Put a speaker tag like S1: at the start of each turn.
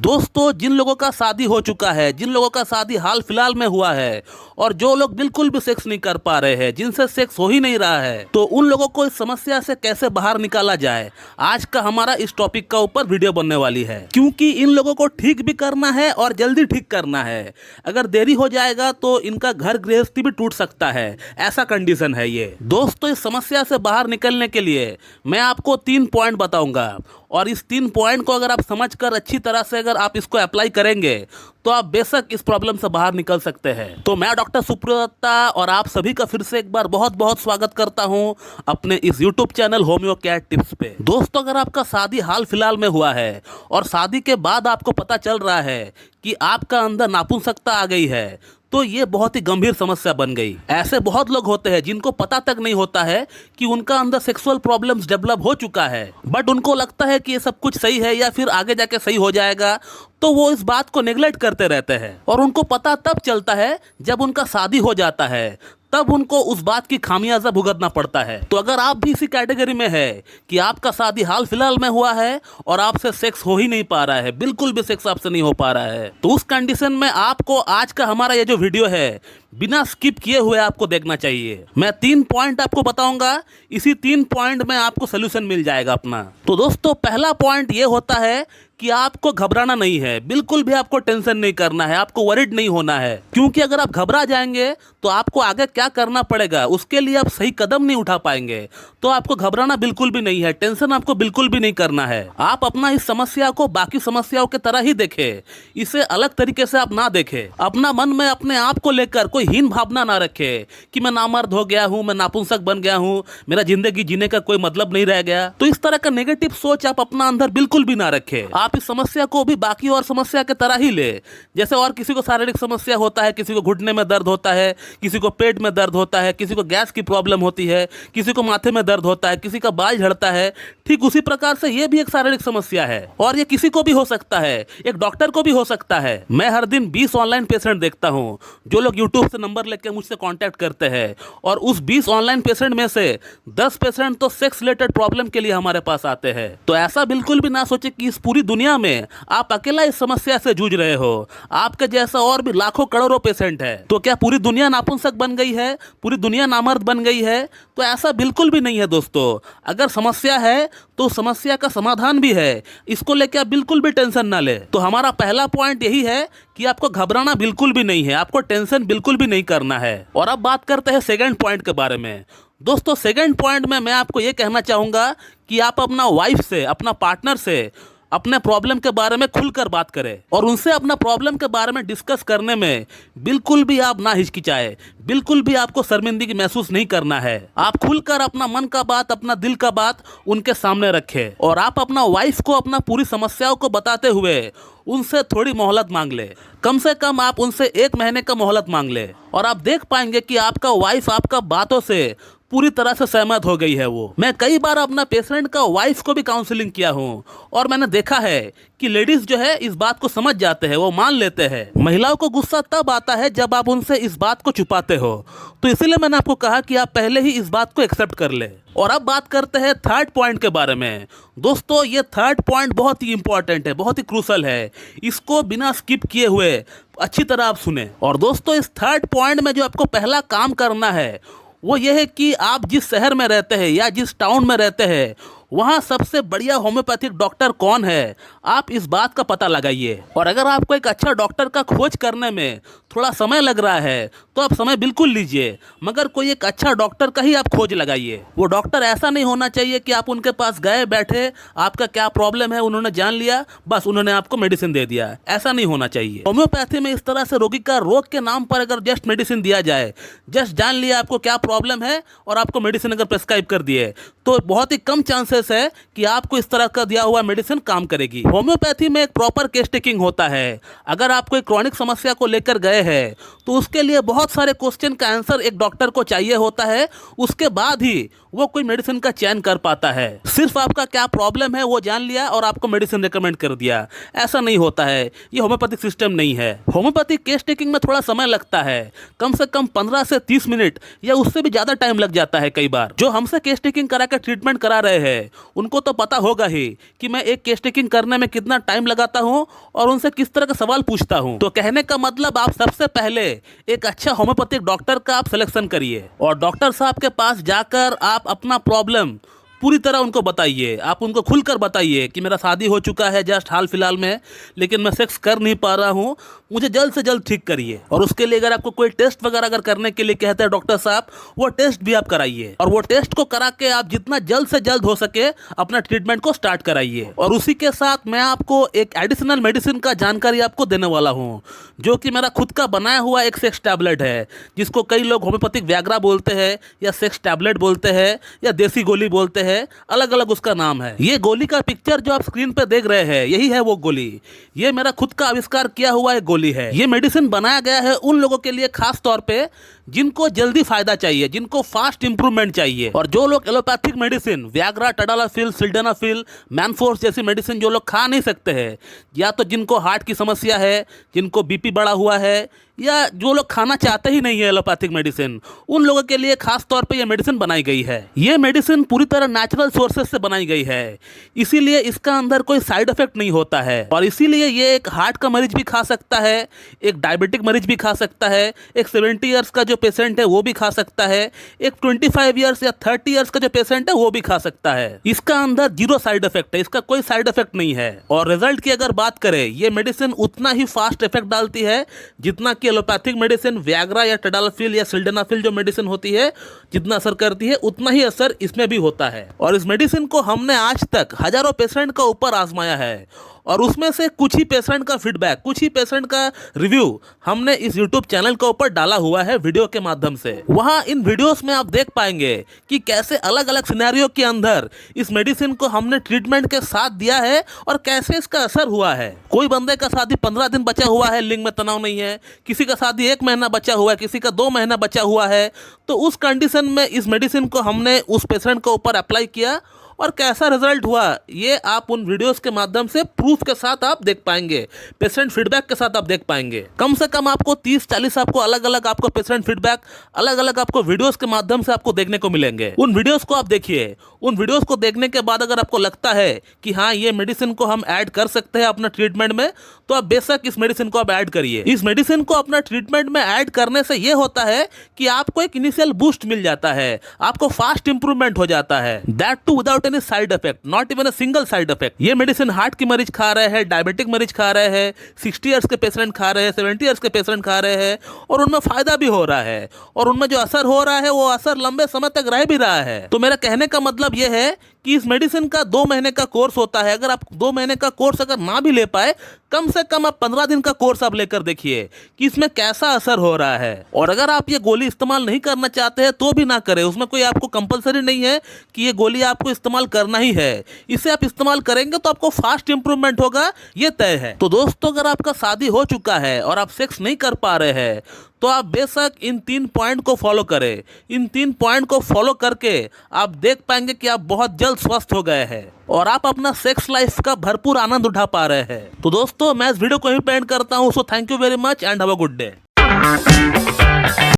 S1: दोस्तों, जिन लोगों का शादी हो चुका है, जिन लोगों का शादी हाल फिलहाल में हुआ है और जो लोग बिल्कुल भी सेक्स नहीं कर पा रहे हैं, जिनसे सेक्स हो ही नहीं रहा है, तो उन लोगों को इस समस्या से कैसे बाहर निकाला जाए, आज का हमारा इस टॉपिक का ऊपर वीडियो बनने वाली है। क्योंकि इन लोगों को ठीक भी करना है और जल्दी ठीक करना है। अगर देरी हो जाएगा तो इनका घर गृहस्थी भी टूट सकता है, ऐसा कंडीशन है ये। दोस्तों, इस समस्या से बाहर निकलने के लिए मैं आपको 3 पॉइंट बताऊंगा और इस 3 पॉइंट को अगर आप समझकर अच्छी तरह से अगर आप इसको अप्लाई करेंगे तो आप बेशक इस प्रॉब्लम से बाहर निकल सकते हैं। तो मैं डॉक्टर सुप्रियो दत्ता और आप सभी का फिर से एक बार बहुत बहुत स्वागत करता हूं अपने इस YouTube channel homeo care tips पे। दोस्तों, अगर आपका शादी हाल फिलहाल में हुआ है और शादी के बाद आपको पता चल रहा है कि आपका अंदर नापुंसकता आ गई है, तो ये बहुत ही गंभीर समस्या बन गई। ऐसे बहुत लोग होते हैं जिनको पता तक नहीं होता है कि उनका अंदर सेक्सुअल प्रॉब्लम्स डेवलप हो चुका है, बट उनको लगता है कि ये सब कुछ सही है या फिर आगे जाके सही हो जाएगा, तो वो इस बात को नेग्लेक्ट करते रहते हैं। और उनको पता तब चलता है जब उनका शादी हो जाता है, तब उनको उस बात की खामियाजा भुगतना पड़ता है। तो अगर आप भी इसी कैटेगरी में है कि आपका शादी हाल फिलहाल में हुआ है और आपसे सेक्स हो ही नहीं पा रहा है, बिल्कुल भी सेक्स आपसे नहीं हो पा रहा है, तो उस कंडीशन में आपको आज का हमारा ये जो वीडियो है बिना स्किप किए हुए आपको देखना चाहिए। मैं 3 पॉइंट आपको बताऊंगा, इसी 3 पॉइंट में आपको सोल्यूशन मिल जाएगा अपना। तो दोस्तों, पहला पॉइंट ये होता है कि आपको घबराना नहीं है, बिल्कुल भी आपको टेंशन नहीं करना है, आपको वरीड नहीं होना है। क्योंकि अगर आप घबरा जाएंगे तो आपको आगे क्या करना पड़ेगा उसके लिए आप सही कदम नहीं उठा पाएंगे। तो आपको घबराना बिल्कुल भी नहीं है, टेंशन आपको बिल्कुल भी नहीं करना है। आप अपना इस समस्या को बाकी समस्याओं की तरह ही देखें, इसे अलग तरीके से आप ना देखें। अपना मन में अपने आप को लेकर कोई हीन भावना ना रखे कि मैं नामर्द हो गया हूँ, मैं नापुंसक बन गया हूँ, मेरा जिंदगी जीने का कोई मतलब नहीं रह गया। तो इस तरह का नेगेटिव सोच आप अपना अंदर बिल्कुल भी ना रखे। आप इस समस्या को भी बाकी और समस्या की तरह ही ले। जैसे और किसी को शारीरिक समस्या होता है, किसी को घुटने में दर्द होता है, किसी को पेट में दर्द होता है, किसी को गैस की प्रॉब्लम होती है, किसी को माथे में दर्द होता है, किसी का बाल झड़ता है, ठीक उसी प्रकार से ये भी एक शारीरिक समस्या है और ये किसी को भी हो सकता है, एक डॉक्टर को भी हो सकता है। मैं हर दिन 20 ऑनलाइन पेशेंट देखता हूँ जो लोग यूट्यूब से नंबर लेकर मुझसे कांटेक्ट करते हैं और उस 20 ऑनलाइन पेशेंट में से 10 पेशेंट तो सेक्स रिलेटेड प्रॉब्लम के लिए हमारे पास आते हैं। तो ऐसा बिल्कुल भी ना सोचे कि इस पूरी दुनिया में आप अकेला इस समस्या से जूझ रहे हो। आपके जैसा और भी लाखों करोड़ों पेशेंट है। तो क्या पूरी दुनिया नापुंसक बन गई है, पूरी दुनिया नामर्द बन गई है? तो ऐसा बिल्कुल भी नहीं है दोस्तों। अगर समस्या है तो समस्या का समाधान भी है, इसको लेकर आप बिल्कुल भी टेंशन ना ले। तो हमारा पहला पॉइंट यही है कि आपको घबराना बिल्कुल भी नहीं है, आपको टेंशन बिल्कुल भी नहीं करना है। और अब बात करते हैं सेकंड पॉइंट के बारे में। दोस्तों, सेकंड पॉइंट में मैं आपको ये कहना चाहूँगा कि आप अपना वाइफ से, अपना पार्टनर से अपने प्रॉब्लम के बारे में खुलकर बात करें और उनसे अपना प्रॉब्लम के बारे में डिस्कस करने में बिल्कुल भी आप ना हिचकिचाए, बिल्कुल भी आपको शर्मिंदगी महसूस नहीं करना है। आप खुलकर अपना मन का बात, अपना दिल का बात उनके सामने रखें और आप अपना वाइफ को अपना पूरी समस्याओं को बताते हुए उनसे थोड़ी मोहलत मांग ले। कम से कम आप उनसे 1 महीने का मोहलत मांग ले और आप देख पाएंगे कि आपका वाइफ आपका बातों से पूरी तरह से सहमत हो गई है। वो मैं कई बार अपना पेशेंट का वाइफ को भी काउंसलिंग किया हूँ और मैंने देखा है कि लेडीज जो है इस बात को समझ जाते हैं, वो मान लेते हैं। महिलाओं को गुस्सा तब आता है जब आप उनसे इस बात को छुपाते हो। तो इसीलिए मैंने आपको कहा कि आप पहले ही इस बात को एक्सेप्ट कर ले। और अब बात करते हैं थर्ड पॉइंट के बारे में। दोस्तों, ये थर्ड पॉइंट बहुत ही इंपॉर्टेंट है, बहुत ही क्रूशल है। इसको बिना स्किप किए हुए अच्छी तरह आप सुने। और दोस्तों, इस थर्ड पॉइंट में जो आपको पहला काम करना है वो ये है कि आप जिस शहर में रहते हैं या जिस टाउन में रहते हैं वहाँ सबसे बढ़िया होम्योपैथिक डॉक्टर कौन है, आप इस बात का पता लगाइए। और अगर आपको एक अच्छा डॉक्टर का खोज करने में थोड़ा समय लग रहा है तो आप समय बिल्कुल लीजिए, मगर कोई एक अच्छा डॉक्टर का ही आप खोज लगाइए। वो डॉक्टर ऐसा नहीं होना चाहिए कि आप उनके पास गए, बैठे, आपका क्या प्रॉब्लम है उन्होंने जान लिया, बस उन्होंने आपको मेडिसिन दे दिया। ऐसा नहीं होना चाहिए। होम्योपैथी में इस तरह से रोगी का रोग के नाम पर अगर जस्ट मेडिसिन दिया जाए, जस्ट जान लिया आपको क्या प्रॉब्लम है और आपको मेडिसिन अगर प्रेस्क्राइब कर दिए, तो बहुत ही कम चांसेस है कि आपको इस तरह का दिया हुआ मेडिसिन काम करेगी। होम्योपैथी में एक प्रॉपर केस टेकिंग होता है। अगर आप कोई क्रॉनिक समस्या को लेकर गए हैं तो उसके लिए बहुत बहुत सारे क्वेश्चन का आंसर एक डॉक्टर को चाहिए होता है, उसके बाद ही वो कोई मेडिसिन का चयन कर पाता है। सिर्फ आपका क्या प्रॉब्लम है वो जान लिया और आपको मेडिसिन रिकमेंड कर दिया, ऐसा नहीं होता है। ये होम्योपैथिक सिस्टम नहीं है। होम्योपैथिक केस टेकिंग में थोड़ा समय लगता है, कम से कम 15 से 30 मिनट या उससे भी ज़्यादा टाइम लग जाता है कई बार। जो हमसे केस टेकिंग करा कर ट्रीटमेंट करा रहे हैं उनको तो पता होगा ही कि मैं एक केस टेकिंग करने में कितना टाइम लगाता हूँ और उनसे किस तरह का सवाल पूछता हूँ। तो कहने का मतलब आप सबसे पहले एक अच्छा होम्योपैथिक डॉक्टर का आप सिलेक्शन करिए और डॉक्टर साहब के पास जाकर आप अपना प्रॉब्लम पूरी तरह उनको बताइए। आप उनको खुलकर बताइए कि मेरा शादी हो चुका है जस्ट हाल फिलहाल में, लेकिन मैं सेक्स कर नहीं पा रहा हूँ, मुझे जल्द से जल्द ठीक करिए। और उसके लिए अगर आपको कोई टेस्ट वगैरह अगर करने के लिए कहते हैं डॉक्टर साहब, वो टेस्ट भी आप कराइए और वो टेस्ट को करा के आप जितना जल्द से जल्द हो सके अपना ट्रीटमेंट को स्टार्ट कराइए। और उसी के साथ मैं आपको एक एडिशनल मेडिसिन का जानकारी आपको देने वाला हूँ, जो कि मेरा खुद का बनाया हुआ एक सेक्स टैबलेट है, जिसको कई लोग होम्योपैथिक व्याग्रा बोलते हैं या सेक्स टैबलेट बोलते हैं या देसी गोली बोलते हैं, अलग अलग उसका नाम है। ये गोली का पिक्चर जो आप स्क्रीन पे देख रहे हैं यही है वो गोली। ये मेरा खुद का आविष्कार किया हुआ एक गोली है। ये मेडिसिन बनाया गया है उन लोगों के लिए खास तौर पे जिनको जल्दी फायदा चाहिए, जिनको फास्ट इंप्रूवमेंट चाहिए। और जो लोग एलोपैथिक मेडिसिन व्याग्रा, टडालाफिल, सिल्डेनाफिल, मैनफोर्स जैसी मेडिसिन जो लोग खा नहीं सकते हैं, या तो जिनको हार्ट की समस्या है, जिनको बीपी बढ़ा हुआ है, या जो लोग खाना चाहते ही नहीं है एलोपैथिक मेडिसिन, उन लोगों के लिए खास तौर पे ये मेडिसिन बनाई गई है। ये मेडिसिन पूरी तरह नेचुरल सोर्सेज से बनाई गई है, इसीलिए इसका अंदर कोई साइड इफेक्ट नहीं होता है। और इसीलिए ये एक हार्ट का मरीज भी खा सकता है, एक डायबिटिक मरीज भी खा सकता है, एक 70 ईयर्स का जो पेशेंट है वो भी खा सकता है, एक 25 ईयर्स या 30 ईयर्स का जो पेशेंट है वो भी खा सकता है। इसका अंदर जीरो साइड इफेक्ट है, इसका कोई साइड इफेक्ट नहीं है। और रिजल्ट की अगर बात करें, ये मेडिसिन उतना ही फास्ट इफेक्ट डालती है जितना कि एलोपैथिक मेडिसिन व्याग्रा या टडालाफिल या सिल्डेनाफिल जो मेडिसिन होती है जितना असर करती है, उतना ही असर इसमें भी होता है। और इस मेडिसिन को हमने आज तक हजारों पेशेंट का ऊपर आजमाया है और उसमें से कुछ ही पेशेंट का फीडबैक, कुछ ही पेशेंट का रिव्यू हमने इस YouTube चैनल के ऊपर डाला हुआ है वीडियो के माध्यम से। वहाँ इन वीडियोस में आप देख पाएंगे कि कैसे अलग अलग सिनेरियो के अंदर इस मेडिसिन को हमने ट्रीटमेंट के साथ दिया है और कैसे इसका असर हुआ है। कोई बंदे का शादी 15 दिन बचा हुआ है, लिंग में तनाव नहीं है, किसी का शादी 1 महीना बचा हुआ है, किसी का 2 महीना बचा हुआ है, तो उस कंडीशन में इस मेडिसिन को हमने उस पेशेंट के ऊपर अप्लाई किया और कैसा रिजल्ट हुआ ये आप उन वीडियोस के माध्यम से प्रूफ के साथ आप देख पाएंगे, पेशेंट फीडबैक के साथ आप देख पाएंगे। कम से कम आपको 30-40 आपको अलग अलग आपको पेशेंट फीडबैक अलग अलग आपको वीडियोस के माध्यम से आपको देखने को मिलेंगे। उन वीडियोस को आप देखिए, उन वीडियोस को देखने के बाद अगर आपको लगता है कि हाँ ये मेडिसिन को हम ऐड कर सकते हैं अपना ट्रीटमेंट में, तो आप बेशक इस मेडिसिन को आप ऐड करिए। इस मेडिसिन को अपना ट्रीटमेंट में ऐड करने से ये होता है कि आपको एक इनिशियल बूस्ट मिल जाता है, आपको फास्ट इंप्रूवमेंट हो जाता है, that too without any side effect, not even a single side effect. ये मेडिसिन हार्ट की मरीज खा रहे हैं, डायबिटिक मरीज खा रहे हैं, 60 ईयर्स के पेशेंट खा रहे हैं, 70 ईयर्स के पेशेंट खा रहे हैं और उनमें फायदा भी हो रहा है और उनमें जो असर हो रहा है वो असर लंबे समय तक रह भी रहा है। तो मेरा कहने का मतलब ये है कि इस मेडिसिन का 2 महीने का कोर्स होता है। अगर आप 2 महीने का कोर्स अगर ना भी ले पाए, कम से कम आप 15 दिन का कोर्स आप लेकर देखिए कि इसमें कैसा असर हो रहा है। और अगर आप ये गोली इस्तेमाल नहीं करना चाहते हैं तो भी ना करें, उसमें कोई आपको कंपलसरी नहीं है कि ये गोली आपको इस्तेमाल करना ही है। इसे आप इस्तेमाल करेंगे तो आपको फास्ट इंप्रूवमेंट होगा, ये तय है। तो दोस्तों, अगर आपका शादी हो चुका है और आप सेक्स नहीं कर पा रहे हैं तो आप बेशक इन 3 पॉइंट को फॉलो करें। इन 3 पॉइंट को फॉलो करके आप देख पाएंगे कि आप बहुत जल्द स्वस्थ हो गए हैं और आप अपना सेक्स लाइफ का भरपूर आनंद उठा पा रहे हैं। तो दोस्तों, मैं इस वीडियो को यहीं पे एंड करता हूं। So thank you very much and have a good day.